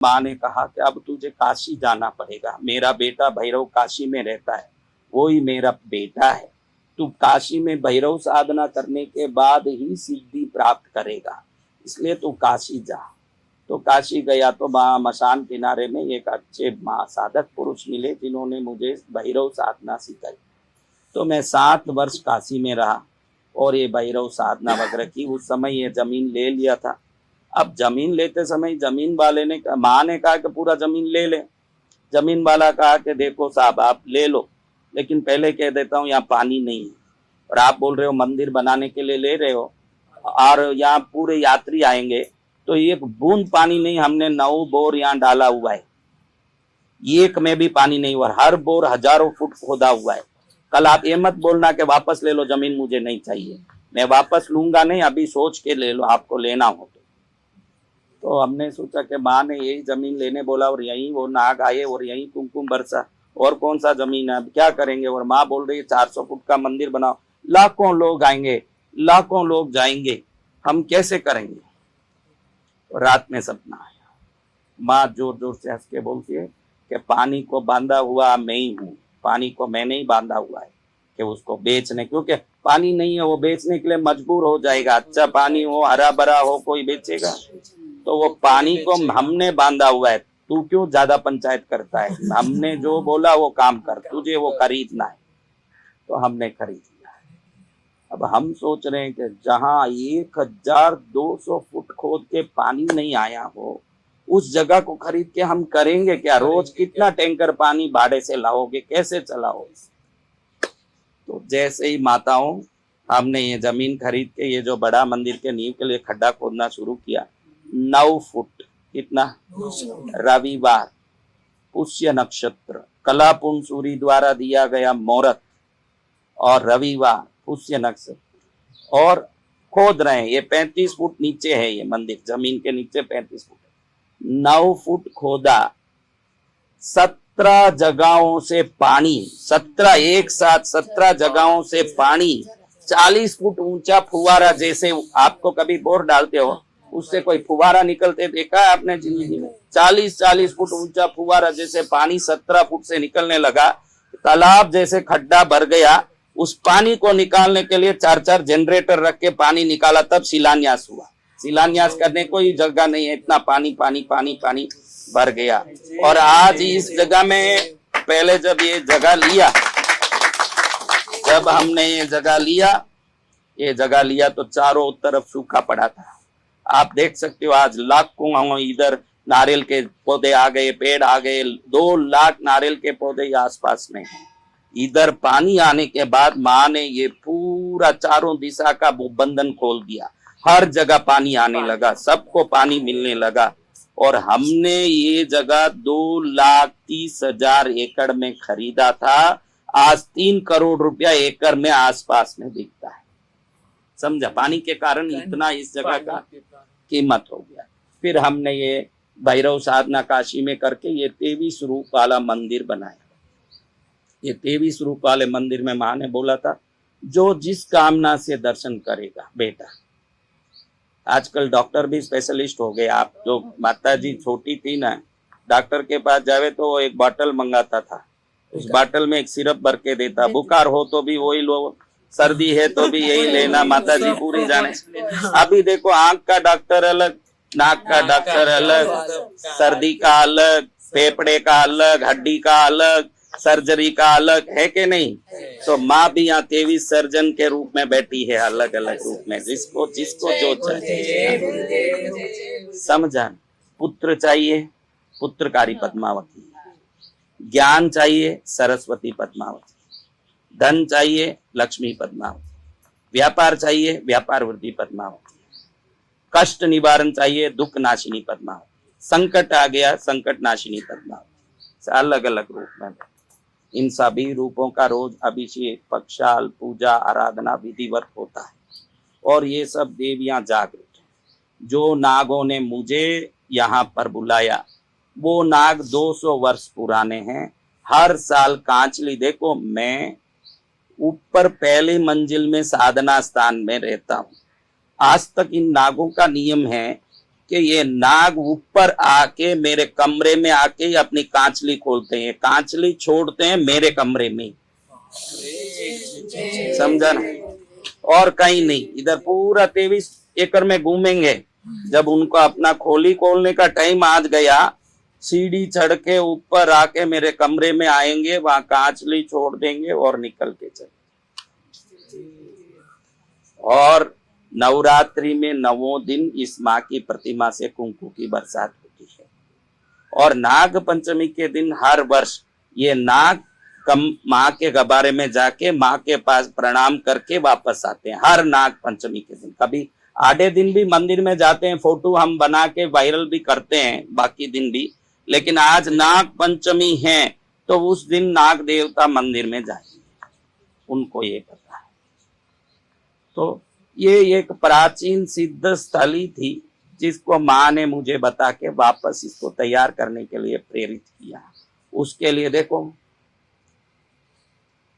माँ ने कहा कि अब तुझे काशी जाना पड़ेगा, मेरा बेटा भैरव काशी में रहता है, वो ही मेरा बेटा है। तू काशी में भैरव साधना करने के बाद ही सिद्धि प्राप्त करेगा, इसलिए तू काशी जा। तो काशी गया तो वहाँ मशान किनारे में एक अच्छे साधक पुरुष मिले जिन्होंने मुझे भैरव साधना सिखाई। तो मैं 7 वर्ष काशी में रहा और ये भैरव साधना वगैरह की। उस समय ये जमीन ले लिया था। अब जमीन लेते समय जमीन वाले ने माँ ने कहा कि पूरा जमीन ले ले। जमीन वाला कहा कि देखो साहब आप ले लो, लेकिन पहले कह देता हूँ यहाँ पानी नहीं है, और आप बोल रहे हो मंदिर बनाने के लिए ले रहे हो, और यहाँ पूरे यात्री आएंगे तो एक बूंद पानी नहीं। हमने 9 बोर यहाँ डाला हुआ है, एक में भी पानी नहीं हुआ, हर बोर हजारों फुट खोदा हुआ है। कल आप ये मत बोलना कि वापस ले लो जमीन, मुझे नहीं चाहिए। मैं वापस लूंगा नहीं, अभी सोच के ले लो, आपको लेना हो तो हमने सोचा कि माँ ने यही जमीन लेने बोला और यहीं वो नाग आए और यहीं कुमकुम बरसा, और कौन सा जमीन है, अब क्या करेंगे। और माँ बोल रही है 400 फुट का मंदिर बनाओ, लाखों लोग आएंगे, लाखों लोग जाएंगे, हम कैसे करेंगे। और रात में सपना आया, माँ जोर जोर से हंस के बोलती है कि पानी को बांधा हुआ मैं ही हूँ, पानी को मैंने ही बांधा हुआ है कि उसको बेचने, क्योंकि पानी नहीं है वो बेचने के लिए मजबूर हो जाएगा। अच्छा पानी हो, हरा भरा हो, कोई बेचेगा। तो वो पानी को हमने बांधा हुआ है, तू क्यों ज्यादा पंचायत करता है, हमने जो बोला वो काम कर, तुझे वो खरीदना है। तो हमने खरीद लिया। अब हम सोच रहे हैं कि जहां 1200 फुट खोद के पानी नहीं आया हो, उस जगह को खरीद के हम करेंगे क्या। रोज कितना टैंकर पानी भाड़े से लाओगे, कैसे चलाओगे। तो जैसे ही माताओं हमने ये जमीन खरीद के ये जो बड़ा मंदिर के नींव के लिए खड्डा खोदना शुरू किया, 9 फुट, कितना, रविवार, पुष्य नक्षत्र, कलापुंज सूरी द्वारा दिया गया मुहूर्त, और रविवार पुष्य नक्षत्र, और खोद रहे हैं। ये 35 फुट नीचे है ये मंदिर, जमीन के नीचे 35 फुट, 9 फुट खोदा, 17 जगहों से पानी, 17 एक साथ 17 जगहों से पानी, 40 फुट ऊंचा फुवारा, जैसे आपको कभी बोर डालते हो उससे कोई फुवारा निकलते देखा है आपने जिंदगी में। 40 फुट ऊंचा फुवारा जैसे पानी 17 फुट से निकलने लगा, तालाब जैसे खड्डा भर गया। उस पानी को निकालने के लिए 4 जनरेटर रख के पानी निकाला, तब शिलान्यास हुआ। शिलान्यास करने कोई जगह नहीं है, इतना पानी पानी पानी पानी भर गया। और आज इस जगह में, पहले जब ये जगह लिया, जब हमने ये जगह लिया तो चारों तरफ सूखा पड़ा था। आप देख सकते हो आज लाखों इधर नारियल के पौधे आ गए, पेड़ आ गए, 2 लाख नारियल के पौधे आसपास में हैं। इधर पानी आने के बाद माँ ने ये पूरा चारों दिशा का बंधन खोल दिया, हर जगह पानी आने लगा, सबको पानी मिलने लगा। और हमने ये जगह 2,30,000 एकड़ में खरीदा था, आज 3 करोड़ रुपया एकड़ में आसपास में बिकता है। समझा, पानी के कारण इतना इस जगह का कीमत हो गया। फिर हमने ये भैरव साधना काशी में करके ये 23 रूप वाला मंदिर बनाया। ये 23 रूप वाले मंदिर में माँ ने बोला था, जो जिस कामना से दर्शन करेगा बेटा। आजकल डॉक्टर भी स्पेशलिस्ट हो गए। आप जो माता जी छोटी थी ना, डॉक्टर के पास जावे तो वो एक बॉटल मंगाता था, उस बॉटल में एक सिरप भर के देता, बुखार हो तो भी वही लो, सर्दी है तो भी यही लेना, माता जी पूरी जाने। अभी देखो आंख का डॉक्टर अलग, नाक का डॉक्टर अलग, सर्दी का अलग, फेफड़े का अलग, हड्डी का अलग, सर्जरी का अलग, है कि नहीं। तो माँ भी यहाँ 23 सर्जन के रूप में बैठी है, अलग अलग रूप में, जिसको जिसको जो चाहिए। समझा। पुत्र चाहिए, पुत्रकारी पद्मावती, ज्ञान चाहिए सरस्वती पद्मावती, धन चाहिए लक्ष्मी पद्मावती, व्यापार चाहिए व्यापार वृद्धि पद्मावती, कष्ट निवारण चाहिए दुख नाशिनी पद्मावती, संकट आ गया संकट नाशिनी पद्मावती। अलग अलग रूप में इन सभी रूपों का रोज अभिषेक, पक्षाल, पूजा, आराधना विधिवत होता है। और ये सब देवियां जागृत हैं। जो नागों ने मुझे यहाँ पर बुलाया, वो नाग 200 वर्ष पुराने हैं। हर साल कांचली, देखो मैं ऊपर पहली मंजिल में साधना स्थान में रहता हूँ। आज तक इन नागों का नियम है कि ये नाग ऊपर आके मेरे कमरे में आके ही अपनी कांचली खोलते हैं, कांचली छोड़ते हैं मेरे कमरे में, समझा ना? और कहीं नहीं, इधर पूरा 23 एकड़ में घूमेंगे। जब उनको अपना खोली खोलने का टाइम आज गया, सीढ़ी चढ़ के ऊपर आके मेरे कमरे में आएंगे, वहां कांचली छोड़ देंगे और निकल के चले। और नवरात्रि में 9 दिन इस माँ की प्रतिमा से कुंकु की बरसात होती है। और नाग पंचमी के दिन हर वर्ष ये नाग माँ के गबारे में जाके माँ के पास प्रणाम करके वापस आते हैं हर नाग पंचमी के दिन। कभी आधे दिन भी मंदिर में जाते हैं, फोटो हम बना के वायरल भी करते हैं बाकी दिन भी, लेकिन आज नाग पंचमी है तो उस दिन नाग देवता मंदिर में जाएंगे, उनको ये पता है। तो ये एक प्राचीन सिद्ध स्थली थी जिसको माँ ने मुझे बता के वापस इसको तैयार करने के लिए प्रेरित किया। उसके लिए देखो,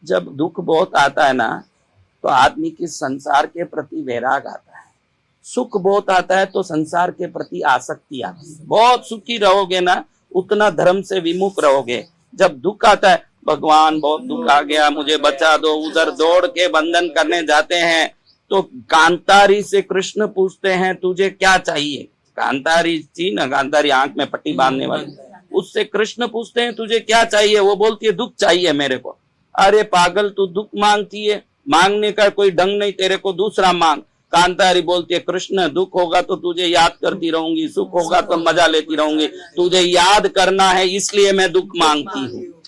जब दुख बहुत आता है ना तो आदमी की संसार के प्रति वैराग आता है, सुख बहुत आता है तो संसार के प्रति आसक्ति आती है। बहुत सुखी रहोगे ना उतना धर्म से विमुख रहोगे। जब दुख आता है, भगवान बहुत दुख आ गया मुझे बचा दो, उधर दौड़ के बंधन करने जाते हैं तो कांतारी से कृष्ण पूछते हैं तुझे क्या चाहिए। कांतारी थी ना, कांतारी आंख में पट्टी बांधने वाली, उससे कृष्ण पूछते हैं तुझे क्या चाहिए, वो बोलती है दुख चाहिए मेरे को। अरे पागल, तू दुख मांगती है, मांगने का कोई ढंग नहीं, तेरे को दूसरा मांग। कांतारी बोलती है कृष्ण दुख होगा तो तुझे याद करती रहूंगी, सुख होगा तो मजा लेती रहूंगी, तुझे याद करना है इसलिए मैं दुख मांगती हूँ।